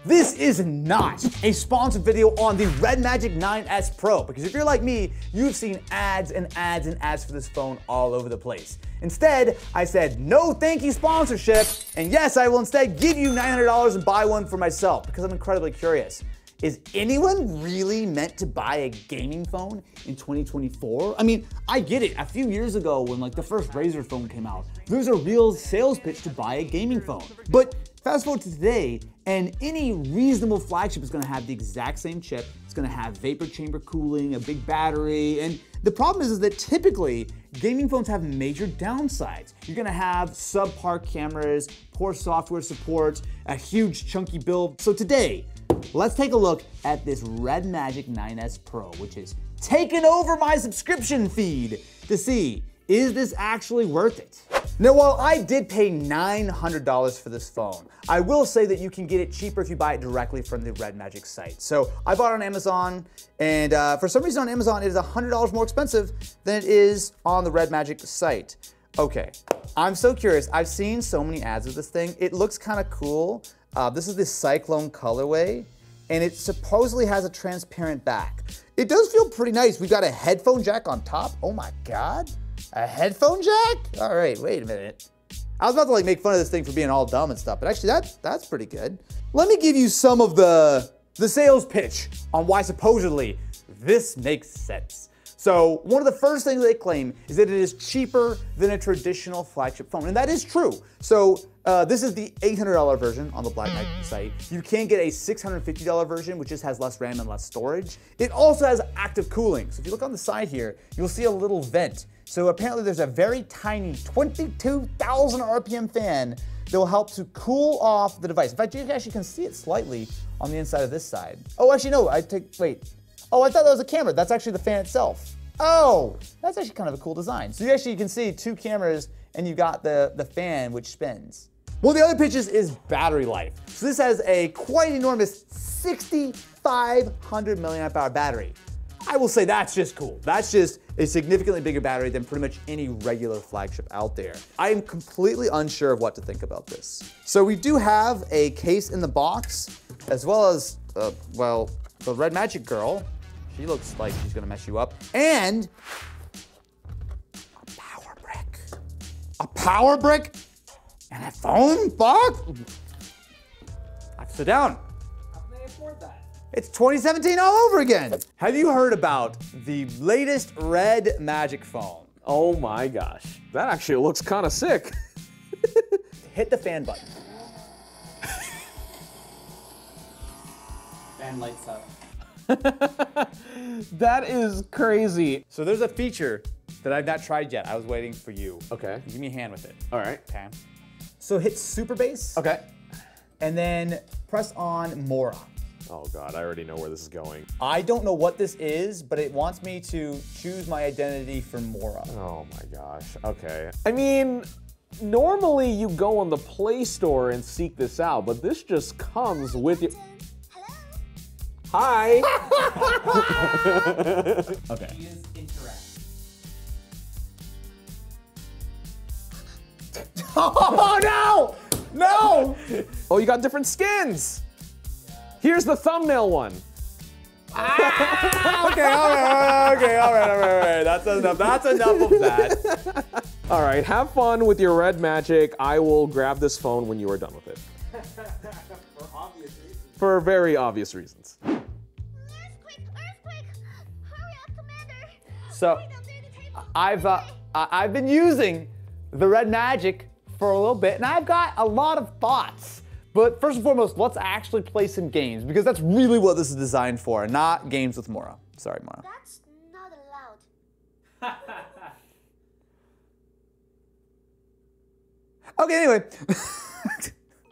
This is not a sponsored video on the REDMAGIC 9S Pro, because if you're like me, you've seen ads and ads and ads for this phone all over the place. Instead, I said, no thank you sponsorship, and yes, I will instead give you $900 and buy one for myself, because I'm incredibly curious. Is anyone really meant to buy a gaming phone in 2024? I mean, I get it. A few years ago when like the first Razer phone came out, there's a real sales pitch to buy a gaming phone. But fast forward to today, and any reasonable flagship is gonna have the exact same chip. It's gonna have vapor chamber cooling, a big battery, and the problem is that typically, gaming phones have major downsides. You're gonna have subpar cameras, poor software support, a huge chunky build. So today, let's take a look at this REDMAGIC 9S Pro, which has taken over my subscription feed to see, is this actually worth it? Now, while I did pay $900 for this phone, I will say that you can get it cheaper if you buy it directly from the REDMAGIC site. So I bought it on Amazon, and for some reason on Amazon, it is $100 more expensive than it is on the REDMAGIC site. Okay, I'm so curious. I've seen so many ads of this thing. It looks kind of cool. This is the Cyclone colorway, and it supposedly has a transparent back. It does feel pretty nice. We've got a headphone jack on top. Oh my God, a headphone jack? All right, wait a minute. I was about to like make fun of this thing for being all dumb and stuff, but actually that's pretty good. Let me give you some of the sales pitch on why supposedly this makes sense. So one of the first things they claim is that it is cheaper than a traditional flagship phone, and that is true. So this is the $800 version on the REDMAGIC site. You can get a $650 version, which just has less RAM and less storage. It also has active cooling. So if you look on the side here, you'll see a little vent. So apparently there's a very tiny 22,000 RPM fan that will help to cool off the device. In fact, you actually can see it slightly on the inside of this side. Oh, actually no, wait. Oh, I thought that was a camera. That's actually the fan itself. Oh, that's actually kind of a cool design. So you can see two cameras and you got the fan which spins. One of the other pitches is battery life. So this has a quite enormous 6,500 milliamp hour battery. I will say that's just cool. That's just a significantly bigger battery than pretty much any regular flagship out there. I am completely unsure of what to think about this. So we do have a case in the box, as well as, well, the REDMAGIC girl. She looks like she's gonna mess you up. And a power brick. A power brick and a phone box? I have to sit down. How can they afford that? It's 2017 all over again. Have you heard about the latest REDMAGIC phone? Oh my gosh. That actually looks kind of sick. Hit the fan button. Fan lights up. That is crazy. So there's a feature that I've not tried yet. I was waiting for you. Okay. Give me a hand with it. All right. Okay. So hit super bass. Okay. And then press on Mora. Oh God, I already know where this is going. I don't know what this is, but it wants me to choose my identity for Mora. Oh my gosh, okay. I mean, normally you go on the Play Store and seek this out, but this just comes with you. Hi. Okay. He is interact. Oh no! No! Oh, you got different skins. Here's the thumbnail one. Ah, okay, all right. That's enough of that. All right, have fun with your REDMAGIC. I will grab this phone when you are done with it. For obvious reasons. For very obvious reasons. Earthquake! Hurry up, Commander! So, I've been using the REDMAGIC for a little bit, and I've got a lot of thoughts. But first and foremost, let's actually play some games, because that's really what this is designed for, not games with Mora. Sorry, Mora. That's not allowed. Okay, anyway.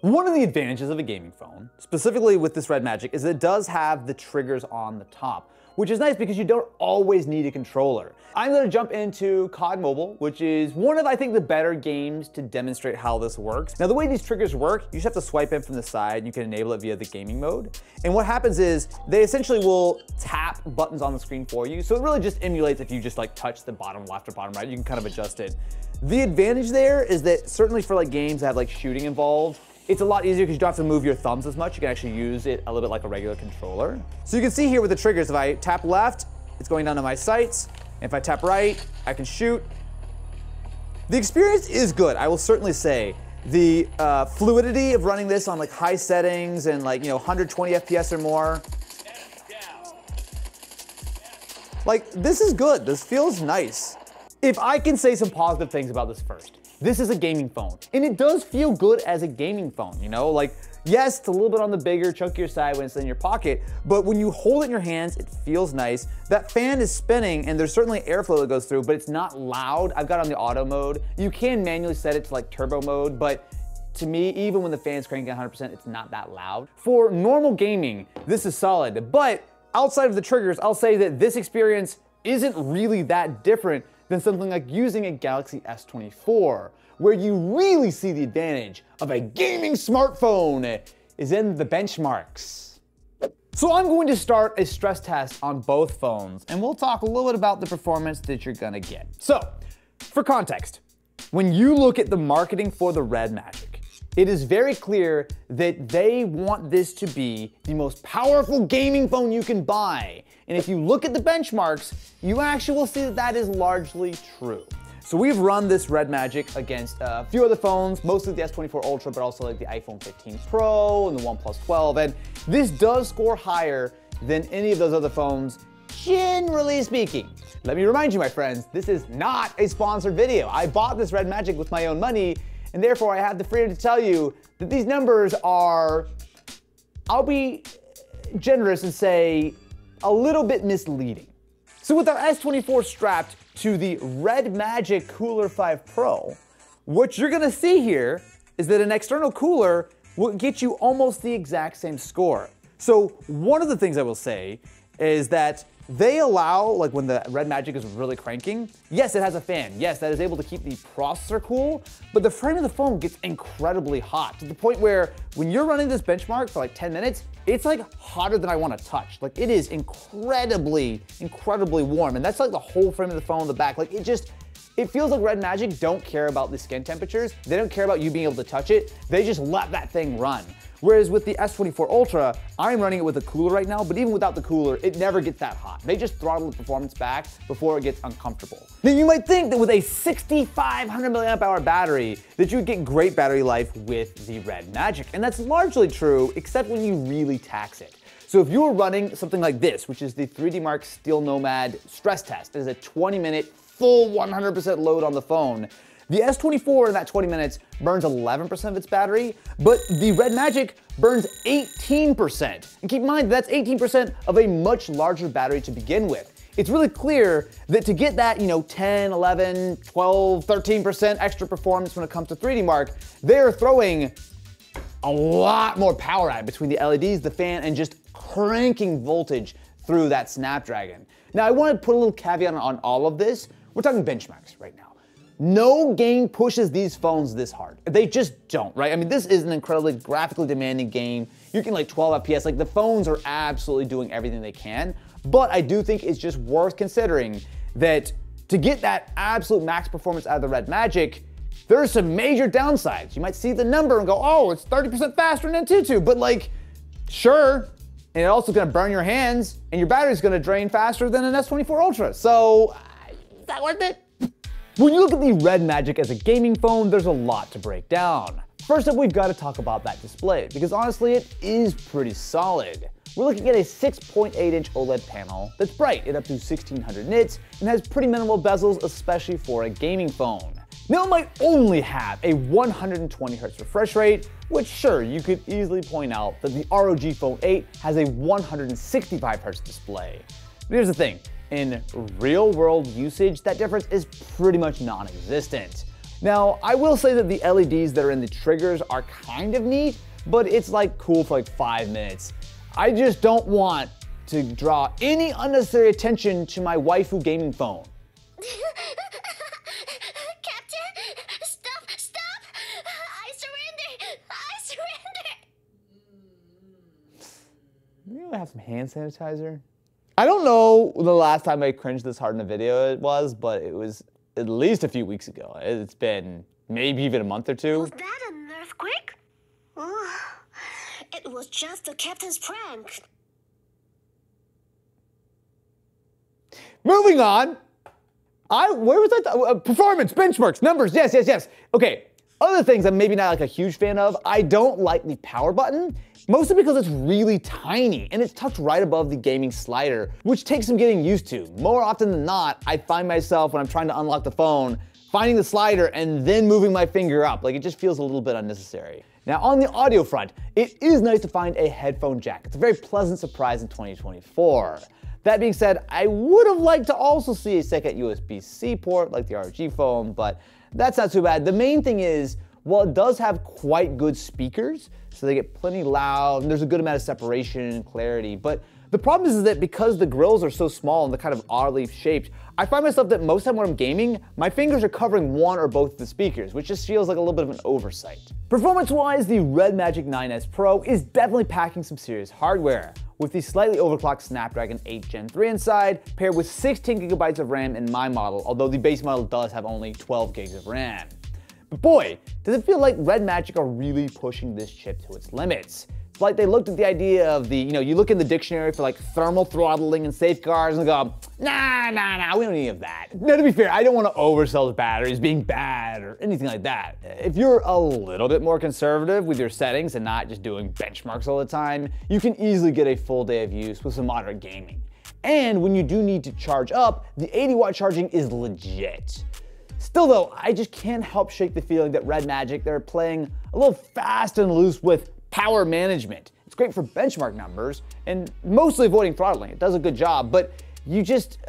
One of the advantages of a gaming phone, specifically with this REDMAGIC, is that it does have the triggers on the top, which is nice because you don't always need a controller. I'm gonna jump into COD Mobile, which is one of, I think, the better games to demonstrate how this works. Now, the way these triggers work, you just have to swipe in from the side, and you can enable it via the gaming mode. And what happens is, they essentially will tap buttons on the screen for you, so it really just emulates if you just like touch the bottom left or bottom right, you can kind of adjust it. The advantage there is that certainly for like games that have like shooting involved, it's a lot easier because you don't have to move your thumbs as much. You can actually use it a little bit like a regular controller. So you can see here with the triggers, if I tap left, it's going down to my sights. And if I tap right, I can shoot. The experience is good, I will certainly say. The fluidity of running this on like high settings and like, 120 FPS or more. Like, this is good, this feels nice. If I can say some positive things about this first, this is a gaming phone. And it does feel good as a gaming phone, Like, yes, it's a little bit on the bigger, chunkier side when it's in your pocket, but when you hold it in your hands, it feels nice. That fan is spinning and there's certainly airflow that goes through, but it's not loud. I've got it on the auto mode. You can manually set it to like turbo mode, but to me, even when the fan's cranking at 100%, it's not that loud. For normal gaming, this is solid, but outside of the triggers, I'll say that this experience isn't really that different than something like using a Galaxy S24, where you really see the advantage of a gaming smartphone is in the benchmarks. So I'm going to start a stress test on both phones, and we'll talk a little bit about the performance that you're gonna get. So, for context, when you look at the marketing for the REDMAGIC, it is very clear that they want this to be the most powerful gaming phone you can buy. And if you look at the benchmarks, you actually will see that that is largely true. So we've run this REDMAGIC against a few other phones, mostly the S24 Ultra, but also like the iPhone 15 Pro and the OnePlus 12. And this does score higher than any of those other phones, generally speaking. Let me remind you, my friends, this is not a sponsored video. I bought this REDMAGIC with my own money, and therefore I have the freedom to tell you that these numbers are, I'll be generous and say, a little bit misleading. So with our S24 strapped to the REDMAGIC Cooler 5 Pro, what you're gonna see here is that an external cooler will get you almost the exact same score. So one of the things I will say is that they allow, like when the REDMAGIC is really cranking, yes, it has a fan. Yes, that is able to keep the processor cool, but the frame of the phone gets incredibly hot to the point where when you're running this benchmark for like 10 minutes, it's like hotter than I want to touch. Like it is incredibly, incredibly warm. And that's like the whole frame of the phone, the back. Like it feels like REDMAGIC don't care about the skin temperatures. They don't care about you being able to touch it. They just let that thing run. Whereas with the S24 Ultra, I'm running it with a cooler right now, but even without the cooler, it never gets that hot. They just throttle the performance back before it gets uncomfortable. Now you might think that with a 6,500 milliamp hour battery, that you would get great battery life with the REDMAGIC. And that's largely true, except when you really tax it. So if you were running something like this, which is the 3D Mark Steel Nomad stress test, it is a 20-minute full 100% load on the phone. The S24 in that 20 minutes burns 11% of its battery, but the REDMAGIC burns 18%. And keep in mind, that's 18% of a much larger battery to begin with. It's really clear that to get that, 10, 11, 12, 13% extra performance when it comes to 3D Mark, they're throwing a lot more power at it between the LEDs, the fan, and just cranking voltage through that Snapdragon. Now, I want to put a little caveat on all of this. We're talking benchmarks right now. No game pushes these phones this hard. They just don't, right? I mean, this is an incredibly graphically demanding game. You're getting like 12 FPS. Like the phones are absolutely doing everything they can. But I do think it's just worth considering that to get that absolute max performance out of the REDMAGIC, there are some major downsides. You might see the number and go, oh, it's 30% faster than Antutu. But like, sure. And it's also gonna burn your hands and your battery's gonna drain faster than an S24 Ultra. So, is that worth it? When you look at the REDMAGIC as a gaming phone, there's a lot to break down. First up, we've got to talk about that display, because honestly, it is pretty solid. We're looking at a 6.8-inch OLED panel that's bright at up to 1600 nits and has pretty minimal bezels, especially for a gaming phone. Now, it might only have a 120 Hz refresh rate, which sure, you could easily point out that the ROG Phone 8 has a 165 Hz display. But here's the thing. In real-world usage, that difference is pretty much non-existent. Now, I will say that the LEDs that are in the triggers are kind of neat, but it's like cool for like 5 minutes. I just don't want to draw any unnecessary attention to my waifu gaming phone. Captain, stop! I surrender! You have some hand sanitizer? I don't know the last time I cringed this hard in a video it was, but it was at least a few weeks ago. It's been maybe even a month or two. Was that an earthquake? was just the captain's prank. Moving on. Where was I? Performance, benchmarks, numbers, yes. Okay, other things I'm maybe not like a huge fan of. I don't like the power button, mostly because it's really tiny and it's tucked right above the gaming slider, which takes some getting used to. More often than not, I find myself when I'm trying to unlock the phone, finding the slider and then moving my finger up. Like it just feels a little bit unnecessary. Now on the audio front, it is nice to find a headphone jack. It's a very pleasant surprise in 2024. That being said, I would have liked to also see a second USB-C port like the ROG phone, but that's not too bad. The main thing is, while it does have quite good speakers, so they get plenty loud, and there's a good amount of separation and clarity, but the problem is that because the grills are so small and they're kind of oddly shaped, I find myself that most time when I'm gaming, my fingers are covering one or both of the speakers, which just feels like a little bit of an oversight. Performance-wise, the REDMAGIC 9S Pro is definitely packing some serious hardware, with the slightly overclocked Snapdragon 8 Gen 3 inside, paired with 16 gigabytes of RAM in my model, although the base model does have only 12 gigs of RAM. But boy, does it feel like REDMAGIC are really pushing this chip to its limits. It's like they looked at the idea of the, you look in the dictionary for like thermal throttling and safeguards and go, nah, we don't need any of that. Now to be fair, I don't want to oversell the batteries being bad or anything like that. If you're a little bit more conservative with your settings and not just doing benchmarks all the time, you can easily get a full day of use with some moderate gaming. And when you do need to charge up, the 80-watt charging is legit. Still though, I just can't help shake the feeling that REDMAGIC, they're playing a little fast and loose with power management. It's great for benchmark numbers and mostly avoiding throttling. It does a good job, but it's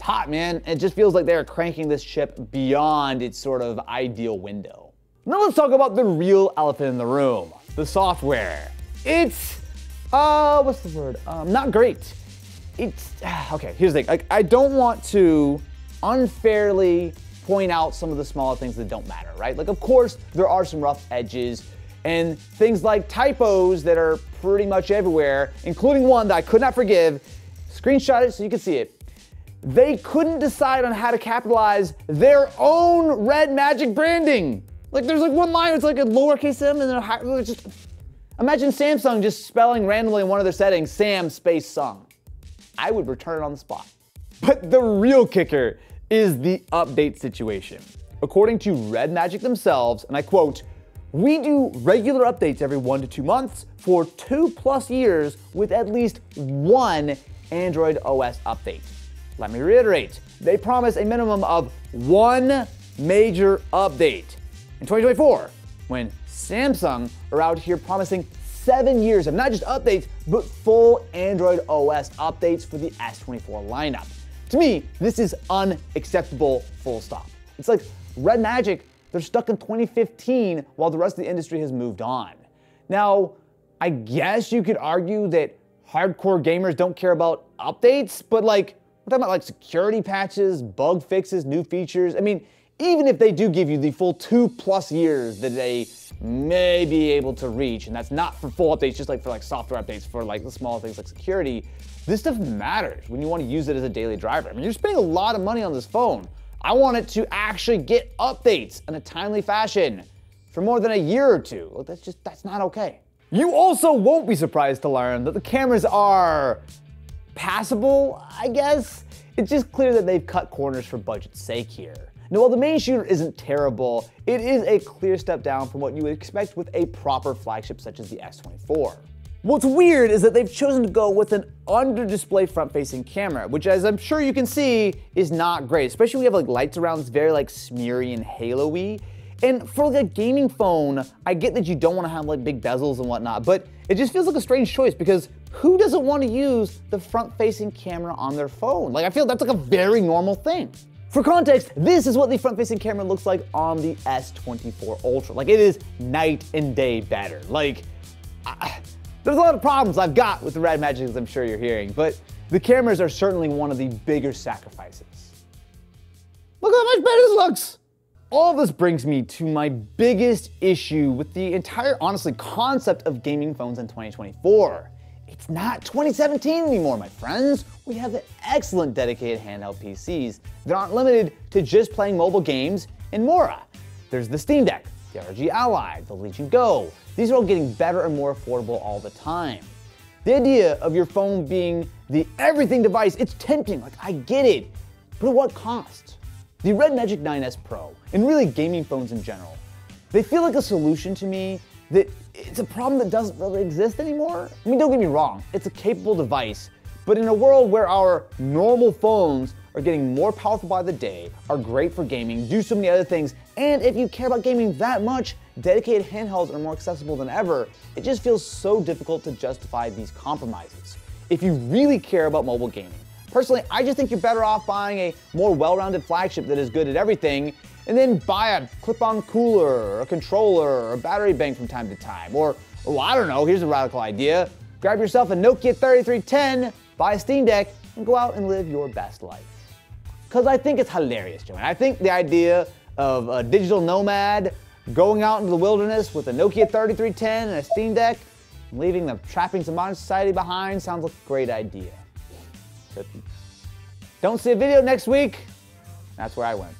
hot, man. It just feels like they're cranking this chip beyond its sort of ideal window. Now let's talk about the real elephant in the room, the software. It's, what's the word? Not great. It's, okay, here's the thing. I don't want to unfairly point out some of the smaller things that don't matter, right? Like, of course, there are some rough edges and things like typos that are pretty much everywhere, including one that I could not forgive. Screenshot it so you can see it. They couldn't decide on how to capitalize their own REDMAGIC branding. Like, there's like one line, it's like a lowercase m and then just imagine Samsung just spelling randomly in one of their settings, Sam space sung. I would return it on the spot. But the real kicker is the update situation. According to REDMAGIC themselves, and I quote, "We do regular updates every 1 to 2 months for 2+ years with at least one Android OS update." Let me reiterate, they promise a minimum of one major update. In 2024, when Samsung are out here promising 7 years of not just updates, but full Android OS updates for the S24 lineup. To me, this is unacceptable, full stop. It's like REDMAGIC, they're stuck in 2015 while the rest of the industry has moved on. Now, I guess you could argue that hardcore gamers don't care about updates, but like, we're talking about like security patches, bug fixes, new features. I mean, even if they do give you the full 2+ years that they may be able to reach, and that's not for full updates, just like for like software updates for like the small things like security, this stuff matters when you want to use it as a daily driver. I mean, you're spending a lot of money on this phone. I want it to actually get updates in a timely fashion for more than a year or two. Well, that's not okay. You also won't be surprised to learn that the cameras are passable, I guess. It's just clear that they've cut corners for budget's sake here. Now, while the main shooter isn't terrible, it is a clear step down from what you would expect with a proper flagship such as the S24. What's weird is that they've chosen to go with an under-display front-facing camera, which, as I'm sure you can see, is not great, especially when you have like lights around. It's very like smeary and halo-y. And for like a gaming phone, I get that you don't want to have like big bezels and whatnot, but it just feels like a strange choice because who doesn't want to use the front-facing camera on their phone? Like, I feel that's like a very normal thing. For context, this is what the front-facing camera looks like on the S24 Ultra. Like, it is night and day better. Like, there's a lot of problems I've got with the REDMAGIC, as I'm sure you're hearing, but the cameras are certainly one of the bigger sacrifices. Look how much better this looks! All of this brings me to my biggest issue with the entire, honestly, concept of gaming phones in 2024. It's not 2017 anymore, my friends. We have the excellent dedicated handheld PCs that aren't limited to just playing mobile games in Mora. There's the Steam Deck, the RG Ally, the Legion Go. These are all getting better and more affordable all the time. The idea of your phone being the everything device, it's tempting, like I get it, but at what cost? The REDMAGIC 9S Pro, and really gaming phones in general, they feel like a solution to me that it's a problem that doesn't really exist anymore. I mean, don't get me wrong, it's a capable device, but in a world where our normal phones are getting more powerful by the day, are great for gaming, do so many other things, and if you care about gaming that much, dedicated handhelds are more accessible than ever, it just feels so difficult to justify these compromises. If you really care about mobile gaming, personally, I just think you're better off buying a more well-rounded flagship that is good at everything, and then buy a clip-on cooler, or a controller, or a battery bank from time to time. Or, oh, I don't know, here's a radical idea. Grab yourself a Nokia 3310, buy a Steam Deck, and go out and live your best life. Because I think it's hilarious, Joanne. I think the idea of a digital nomad going out into the wilderness with a Nokia 3310 and a Steam Deck, and leaving the trappings of modern society behind sounds like a great idea. So if you don't see a video next week, that's where I went.